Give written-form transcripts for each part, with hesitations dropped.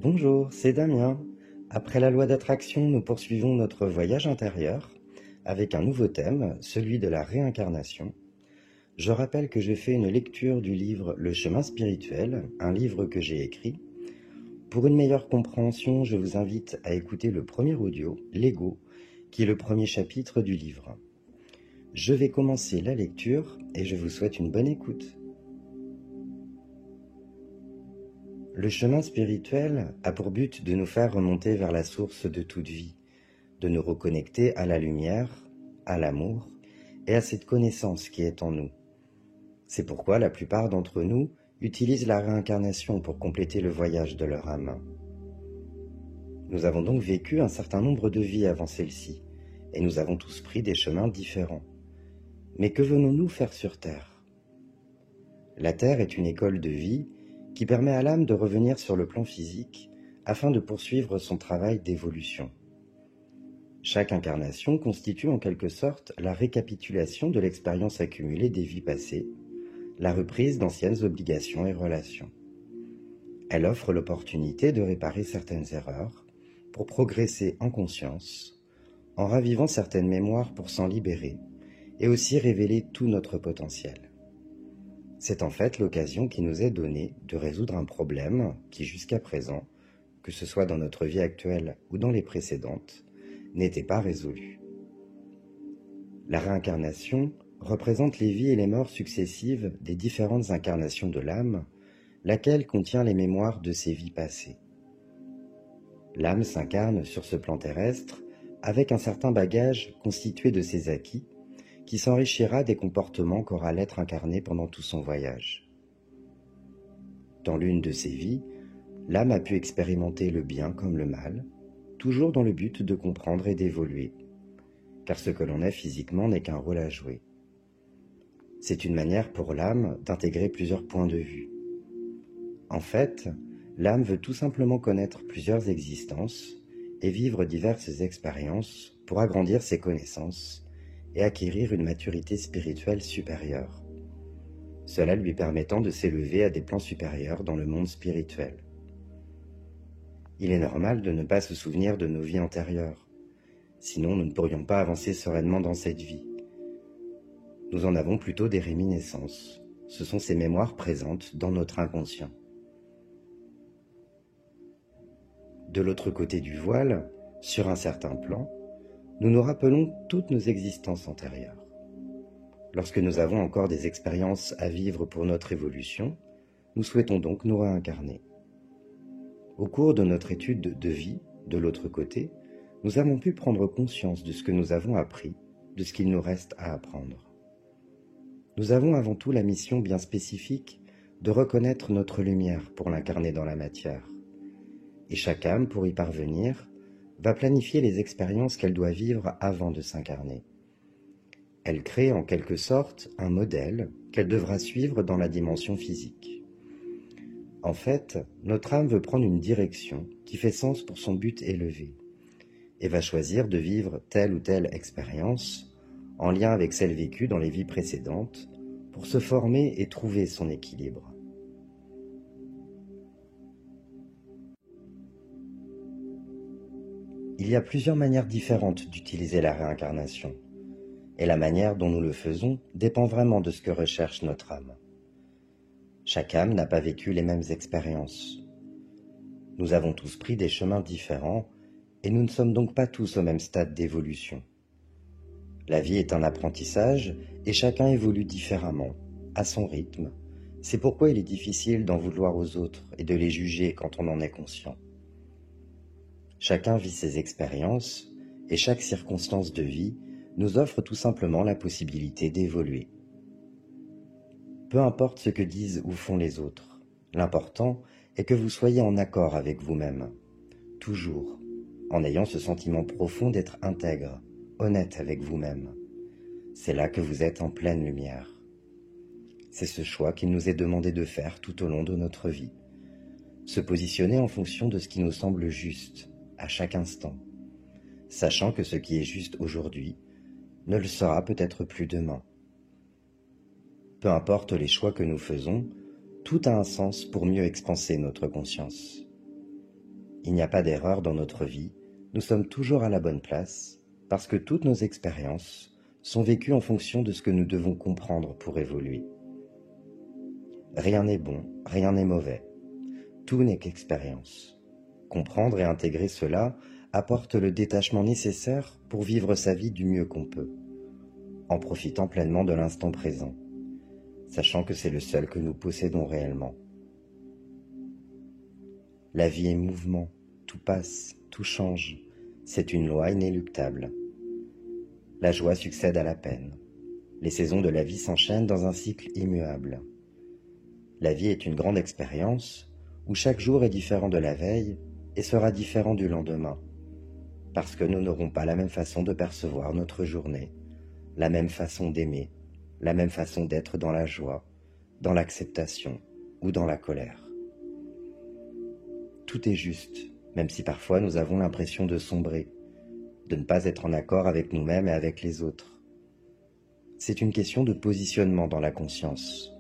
Bonjour, c'est Damien. Après la loi d'attraction, nous poursuivons notre voyage intérieur avec un nouveau thème, celui de la réincarnation. Je rappelle que j'ai fait une lecture du livre Le chemin spirituel, un livre que j'ai écrit. Pour une meilleure compréhension, je vous invite à écouter le premier audio, L'Ego, qui est le premier chapitre du livre. Je vais commencer la lecture et je vous souhaite une bonne écoute. Le chemin spirituel a pour but de nous faire remonter vers la source de toute vie, de nous reconnecter à la lumière, à l'amour et à cette connaissance qui est en nous. C'est pourquoi la plupart d'entre nous utilisent la réincarnation pour compléter le voyage de leur âme. Nous avons donc vécu un certain nombre de vies avant celle-ci, et nous avons tous pris des chemins différents. Mais que venons-nous faire sur Terre ? La Terre est une école de vie qui permet à l'âme de revenir sur le plan physique afin de poursuivre son travail d'évolution. Chaque incarnation constitue en quelque sorte la récapitulation de l'expérience accumulée des vies passées, la reprise d'anciennes obligations et relations. Elle offre l'opportunité de réparer certaines erreurs pour progresser en conscience, en ravivant certaines mémoires pour s'en libérer et aussi révéler tout notre potentiel. C'est en fait l'occasion qui nous est donnée de résoudre un problème qui jusqu'à présent, que ce soit dans notre vie actuelle ou dans les précédentes, n'était pas résolu. La réincarnation représente les vies et les morts successives des différentes incarnations de l'âme, laquelle contient les mémoires de ses vies passées. L'âme s'incarne sur ce plan terrestre avec un certain bagage constitué de ses acquis, qui s'enrichira des comportements qu'aura l'être incarné pendant tout son voyage. Dans l'une de ces vies, l'âme a pu expérimenter le bien comme le mal, toujours dans le but de comprendre et d'évoluer, car ce que l'on est physiquement n'est qu'un rôle à jouer. C'est une manière pour l'âme d'intégrer plusieurs points de vue. En fait, l'âme veut tout simplement connaître plusieurs existences et vivre diverses expériences pour agrandir ses connaissances et acquérir une maturité spirituelle supérieure, cela lui permettant de s'élever à des plans supérieurs dans le monde spirituel. Il est normal de ne pas se souvenir de nos vies antérieures, sinon nous ne pourrions pas avancer sereinement dans cette vie. Nous en avons plutôt des réminiscences, ce sont ces mémoires présentes dans notre inconscient. De l'autre côté du voile, sur un certain plan, nous nous rappelons toutes nos existences antérieures. Lorsque nous avons encore des expériences à vivre pour notre évolution, nous souhaitons donc nous réincarner. Au cours de notre étude de vie, de l'autre côté, nous avons pu prendre conscience de ce que nous avons appris, de ce qu'il nous reste à apprendre. Nous avons avant tout la mission bien spécifique de reconnaître notre lumière pour l'incarner dans la matière. Et chaque âme, pour y parvenir, va planifier les expériences qu'elle doit vivre avant de s'incarner. Elle crée en quelque sorte un modèle qu'elle devra suivre dans la dimension physique. En fait, notre âme veut prendre une direction qui fait sens pour son but élevé et va choisir de vivre telle ou telle expérience en lien avec celle vécue dans les vies précédentes pour se former et trouver son équilibre. Il y a plusieurs manières différentes d'utiliser la réincarnation, et la manière dont nous le faisons dépend vraiment de ce que recherche notre âme. Chaque âme n'a pas vécu les mêmes expériences. Nous avons tous pris des chemins différents, et nous ne sommes donc pas tous au même stade d'évolution. La vie est un apprentissage, et chacun évolue différemment, à son rythme. C'est pourquoi il est difficile d'en vouloir aux autres et de les juger quand on en est conscient. Chacun vit ses expériences, et chaque circonstance de vie nous offre tout simplement la possibilité d'évoluer. Peu importe ce que disent ou font les autres, l'important est que vous soyez en accord avec vous-même, toujours, en ayant ce sentiment profond d'être intègre, honnête avec vous-même. C'est là que vous êtes en pleine lumière. C'est ce choix qu'il nous est demandé de faire tout au long de notre vie. Se positionner en fonction de ce qui nous semble juste, à chaque instant, sachant que ce qui est juste aujourd'hui ne le sera peut-être plus demain. Peu importe les choix que nous faisons, tout a un sens pour mieux expanser notre conscience. Il n'y a pas d'erreur dans notre vie, nous sommes toujours à la bonne place, parce que toutes nos expériences sont vécues en fonction de ce que nous devons comprendre pour évoluer. Rien n'est bon, rien n'est mauvais. Tout n'est qu'expérience. Comprendre et intégrer cela apporte le détachement nécessaire pour vivre sa vie du mieux qu'on peut, en profitant pleinement de l'instant présent, sachant que c'est le seul que nous possédons réellement. La vie est mouvement, tout passe, tout change, c'est une loi inéluctable. La joie succède à la peine. Les saisons de la vie s'enchaînent dans un cycle immuable. La vie est une grande expérience où chaque jour est différent de la veille et sera différent du lendemain, parce que nous n'aurons pas la même façon de percevoir notre journée, la même façon d'aimer, la même façon d'être dans la joie, dans l'acceptation ou dans la colère. Tout est juste, même si parfois nous avons l'impression de sombrer, de ne pas être en accord avec nous-mêmes et avec les autres. C'est une question de positionnement dans la conscience.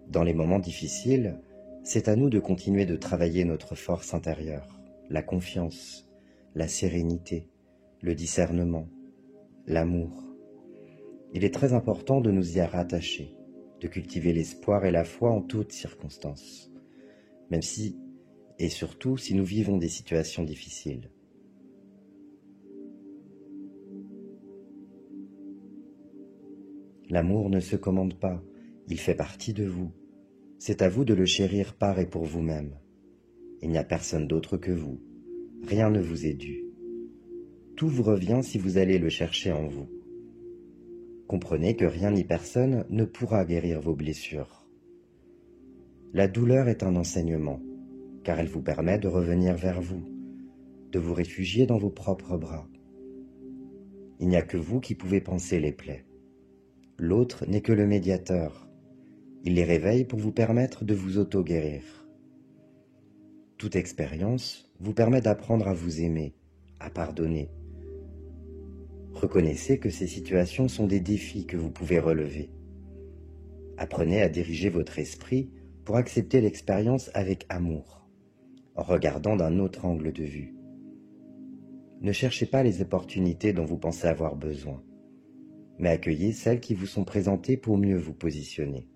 Dans les moments difficiles, c'est à nous de continuer de travailler notre force intérieure, la confiance, la sérénité, le discernement, l'amour. Il est très important de nous y rattacher, de cultiver l'espoir et la foi en toutes circonstances, même si, et surtout si nous vivons des situations difficiles. L'amour ne se commande pas, il fait partie de vous. C'est à vous de le chérir par et pour vous-même. Il n'y a personne d'autre que vous. Rien ne vous est dû. Tout vous revient si vous allez le chercher en vous. Comprenez que rien ni personne ne pourra guérir vos blessures. La douleur est un enseignement, car elle vous permet de revenir vers vous, de vous réfugier dans vos propres bras. Il n'y a que vous qui pouvez panser les plaies. L'autre n'est que le médiateur. Il les réveille pour vous permettre de vous auto-guérir. Toute expérience vous permet d'apprendre à vous aimer, à pardonner. Reconnaissez que ces situations sont des défis que vous pouvez relever. Apprenez à diriger votre esprit pour accepter l'expérience avec amour, en regardant d'un autre angle de vue. Ne cherchez pas les opportunités dont vous pensez avoir besoin, mais accueillez celles qui vous sont présentées pour mieux vous positionner.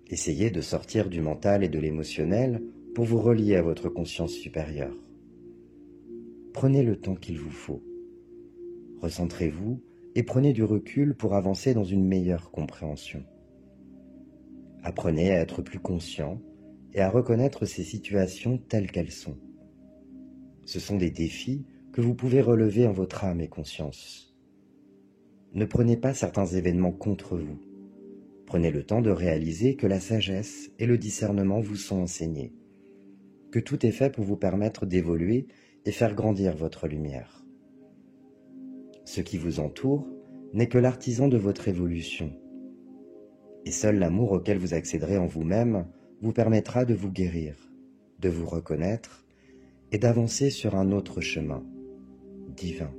Essayez de sortir du mental et de l'émotionnel pour vous relier à votre conscience supérieure. Prenez le temps qu'il vous faut. Recentrez-vous et prenez du recul pour avancer dans une meilleure compréhension. Apprenez à être plus conscient et à reconnaître ces situations telles qu'elles sont. Ce sont des défis que vous pouvez relever en votre âme et conscience. Ne prenez pas certains événements contre vous. Prenez le temps de réaliser que la sagesse et le discernement vous sont enseignés, que tout est fait pour vous permettre d'évoluer et faire grandir votre lumière. Ce qui vous entoure n'est que l'artisan de votre évolution, et seul l'amour auquel vous accéderez en vous-même vous permettra de vous guérir, de vous reconnaître et d'avancer sur un autre chemin, divin.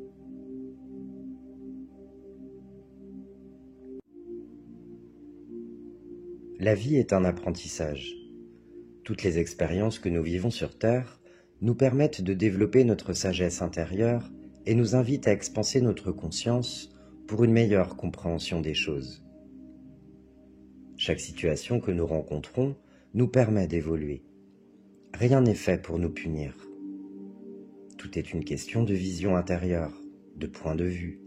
La vie est un apprentissage. Toutes les expériences que nous vivons sur Terre nous permettent de développer notre sagesse intérieure et nous invitent à expanser notre conscience pour une meilleure compréhension des choses. Chaque situation que nous rencontrons nous permet d'évoluer. Rien n'est fait pour nous punir. Tout est une question de vision intérieure, de point de vue.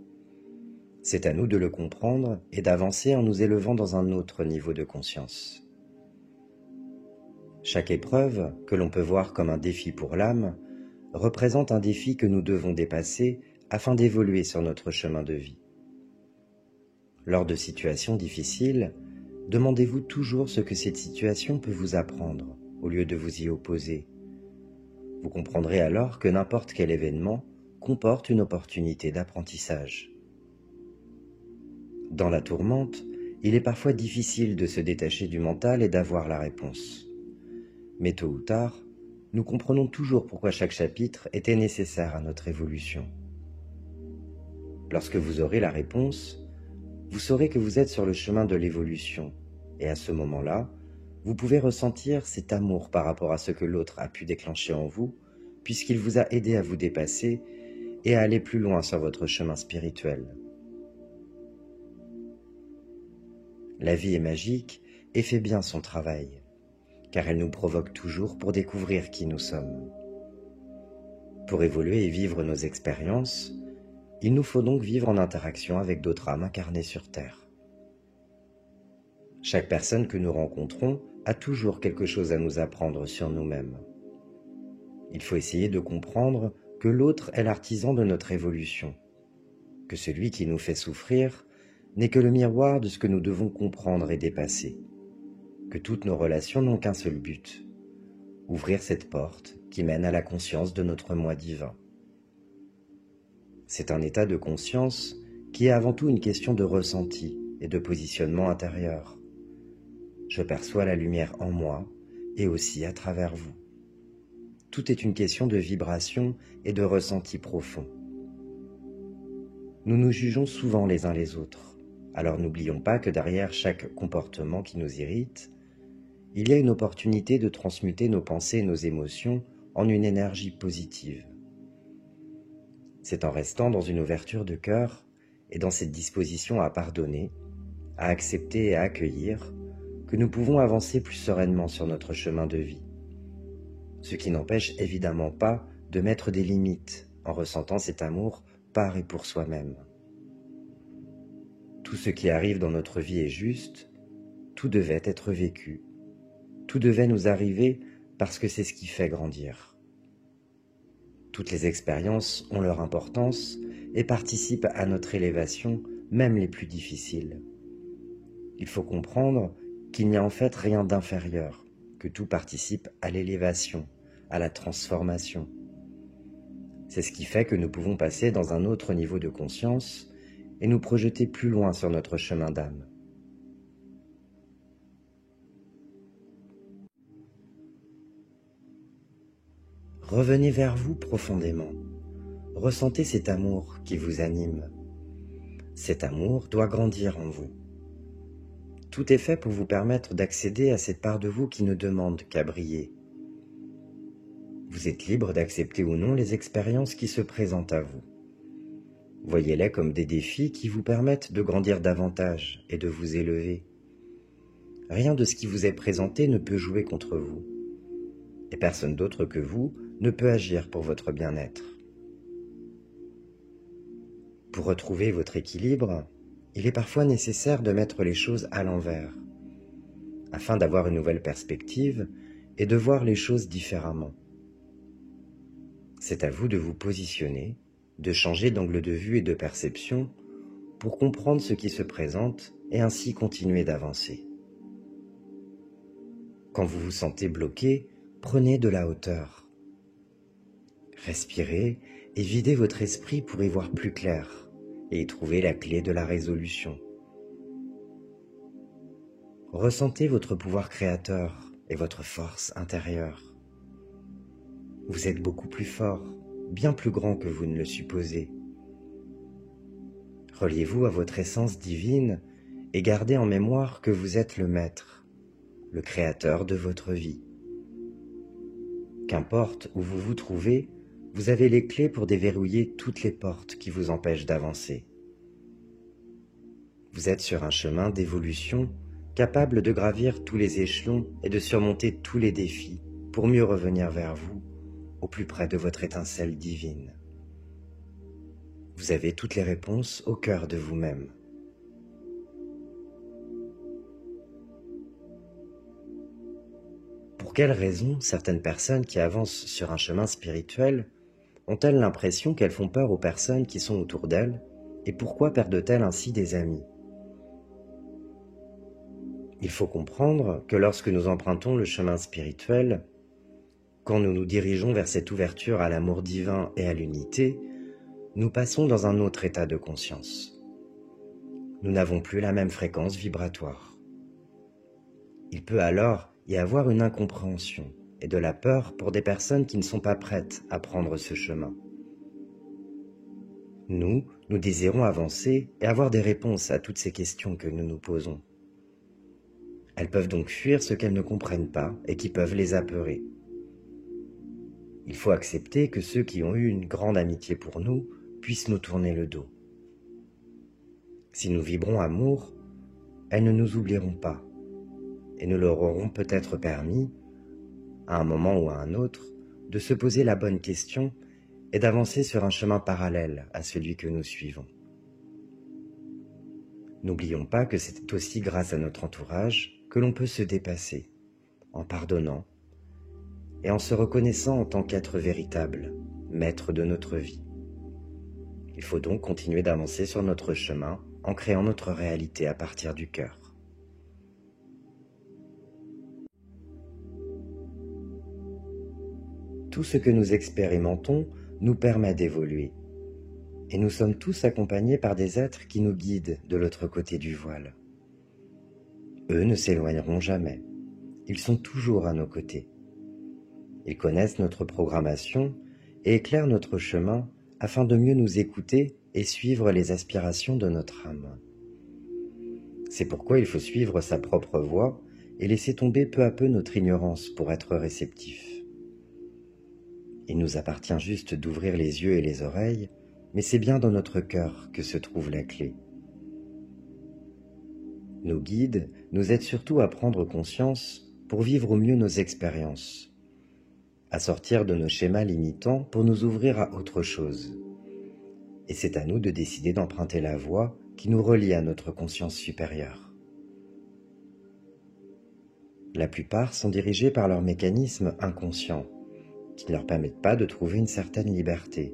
C'est à nous de le comprendre et d'avancer en nous élevant dans un autre niveau de conscience. Chaque épreuve, que l'on peut voir comme un défi pour l'âme, représente un défi que nous devons dépasser afin d'évoluer sur notre chemin de vie. Lors de situations difficiles, demandez-vous toujours ce que cette situation peut vous apprendre, au lieu de vous y opposer. Vous comprendrez alors que n'importe quel événement comporte une opportunité d'apprentissage. Dans la tourmente, il est parfois difficile de se détacher du mental et d'avoir la réponse. Mais tôt ou tard, nous comprenons toujours pourquoi chaque chapitre était nécessaire à notre évolution. Lorsque vous aurez la réponse, vous saurez que vous êtes sur le chemin de l'évolution, et à ce moment-là, vous pouvez ressentir cet amour par rapport à ce que l'autre a pu déclencher en vous, puisqu'il vous a aidé à vous dépasser et à aller plus loin sur votre chemin spirituel. La vie est magique et fait bien son travail, car elle nous provoque toujours pour découvrir qui nous sommes. Pour évoluer et vivre nos expériences, il nous faut donc vivre en interaction avec d'autres âmes incarnées sur Terre. Chaque personne que nous rencontrons a toujours quelque chose à nous apprendre sur nous-mêmes. Il faut essayer de comprendre que l'autre est l'artisan de notre évolution, que celui qui nous fait souffrir n'est que le miroir de ce que nous devons comprendre et dépasser, que toutes nos relations n'ont qu'un seul but, ouvrir cette porte qui mène à la conscience de notre moi divin. C'est un état de conscience qui est avant tout une question de ressenti et de positionnement intérieur. Je perçois la lumière en moi et aussi à travers vous. Tout est une question de vibration et de ressenti profond. Nous nous jugeons souvent les uns les autres, alors n'oublions pas que derrière chaque comportement qui nous irrite, il y a une opportunité de transmuter nos pensées et nos émotions en une énergie positive. C'est en restant dans une ouverture de cœur et dans cette disposition à pardonner, à accepter et à accueillir que nous pouvons avancer plus sereinement sur notre chemin de vie. Ce qui n'empêche évidemment pas de mettre des limites en ressentant cet amour par et pour soi-même. Tout ce qui arrive dans notre vie est juste, tout devait être vécu, tout devait nous arriver parce que c'est ce qui fait grandir. Toutes les expériences ont leur importance et participent à notre élévation, même les plus difficiles. Il faut comprendre qu'il n'y a en fait rien d'inférieur, que tout participe à l'élévation, à la transformation. C'est ce qui fait que nous pouvons passer dans un autre niveau de conscience et nous projeter plus loin sur notre chemin d'âme. Revenez vers vous profondément. Ressentez cet amour qui vous anime. Cet amour doit grandir en vous. Tout est fait pour vous permettre d'accéder à cette part de vous qui ne demande qu'à briller. Vous êtes libre d'accepter ou non les expériences qui se présentent à vous. Voyez-les comme des défis qui vous permettent de grandir davantage et de vous élever. Rien de ce qui vous est présenté ne peut jouer contre vous, et personne d'autre que vous ne peut agir pour votre bien-être. Pour retrouver votre équilibre, il est parfois nécessaire de mettre les choses à l'envers, afin d'avoir une nouvelle perspective et de voir les choses différemment. C'est à vous de vous positionner, de changer d'angle de vue et de perception pour comprendre ce qui se présente et ainsi continuer d'avancer. Quand vous vous sentez bloqué, prenez de la hauteur. Respirez et videz votre esprit pour y voir plus clair et y trouver la clé de la résolution. Ressentez votre pouvoir créateur et votre force intérieure. Vous êtes beaucoup plus fort, bien plus grand que vous ne le supposez. Reliez-vous à votre essence divine et gardez en mémoire que vous êtes le maître, le créateur de votre vie. Qu'importe où vous vous trouvez, vous avez les clés pour déverrouiller toutes les portes qui vous empêchent d'avancer. Vous êtes sur un chemin d'évolution capable de gravir tous les échelons et de surmonter tous les défis pour mieux revenir vers vous, au plus près de votre étincelle divine. Vous avez toutes les réponses au cœur de vous-même. Pour quelles raisons certaines personnes qui avancent sur un chemin spirituel ont-elles l'impression qu'elles font peur aux personnes qui sont autour d'elles et pourquoi perdent-elles ainsi des amis? Il faut comprendre que lorsque nous empruntons le chemin spirituel, quand nous nous dirigeons vers cette ouverture à l'amour divin et à l'unité, nous passons dans un autre état de conscience. Nous n'avons plus la même fréquence vibratoire. Il peut alors y avoir une incompréhension et de la peur pour des personnes qui ne sont pas prêtes à prendre ce chemin. Nous désirons avancer et avoir des réponses à toutes ces questions que nous nous posons. Elles peuvent donc fuir ce qu'elles ne comprennent pas et qui peuvent les apeurer. Il faut accepter que ceux qui ont eu une grande amitié pour nous puissent nous tourner le dos. Si nous vibrons amour, elles ne nous oublieront pas et nous leur aurons peut-être permis, à un moment ou à un autre, de se poser la bonne question et d'avancer sur un chemin parallèle à celui que nous suivons. N'oublions pas que c'est aussi grâce à notre entourage que l'on peut se dépasser, en pardonnant et en se reconnaissant en tant qu'être véritable, maître de notre vie. Il faut donc continuer d'avancer sur notre chemin en créant notre réalité à partir du cœur. Tout ce que nous expérimentons nous permet d'évoluer. Et nous sommes tous accompagnés par des êtres qui nous guident de l'autre côté du voile. Eux ne s'éloigneront jamais. Ils sont toujours à nos côtés. Ils connaissent notre programmation et éclairent notre chemin afin de mieux nous écouter et suivre les aspirations de notre âme. C'est pourquoi il faut suivre sa propre voie et laisser tomber peu à peu notre ignorance pour être réceptif. Il nous appartient juste d'ouvrir les yeux et les oreilles, mais c'est bien dans notre cœur que se trouve la clé. Nos guides nous aident surtout à prendre conscience pour vivre au mieux nos expériences, à sortir de nos schémas limitants pour nous ouvrir à autre chose. Et c'est à nous de décider d'emprunter la voie qui nous relie à notre conscience supérieure. La plupart sont dirigés par leurs mécanismes inconscients, qui ne leur permettent pas de trouver une certaine liberté.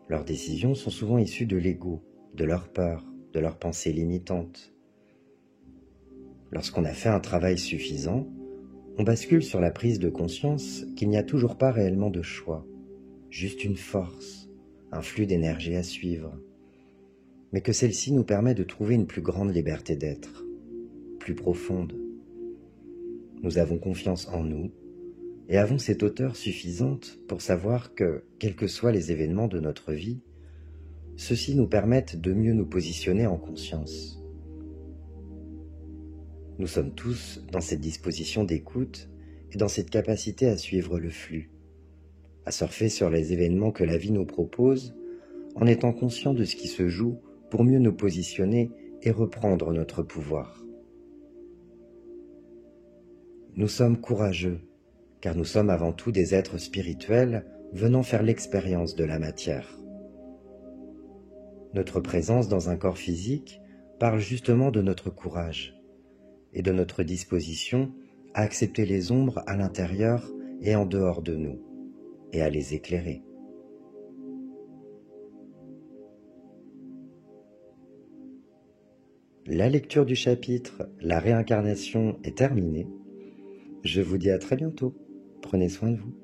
Leurs décisions sont souvent issues de l'ego, de leur peur, de leurs pensées limitantes. Lorsqu'on a fait un travail suffisant, on bascule sur la prise de conscience qu'il n'y a toujours pas réellement de choix, juste une force, un flux d'énergie à suivre, mais que celle-ci nous permet de trouver une plus grande liberté d'être, plus profonde. Nous avons confiance en nous, et avons cette hauteur suffisante pour savoir que, quels que soient les événements de notre vie, ceux-ci nous permettent de mieux nous positionner en conscience. Nous sommes tous dans cette disposition d'écoute et dans cette capacité à suivre le flux, à surfer sur les événements que la vie nous propose en étant conscients de ce qui se joue pour mieux nous positionner et reprendre notre pouvoir. Nous sommes courageux, car nous sommes avant tout des êtres spirituels venant faire l'expérience de la matière. Notre présence dans un corps physique parle justement de notre courage et de notre disposition à accepter les ombres à l'intérieur et en dehors de nous, et à les éclairer. La lecture du chapitre « La réincarnation » est terminée. Je vous dis à très bientôt. Prenez soin de vous.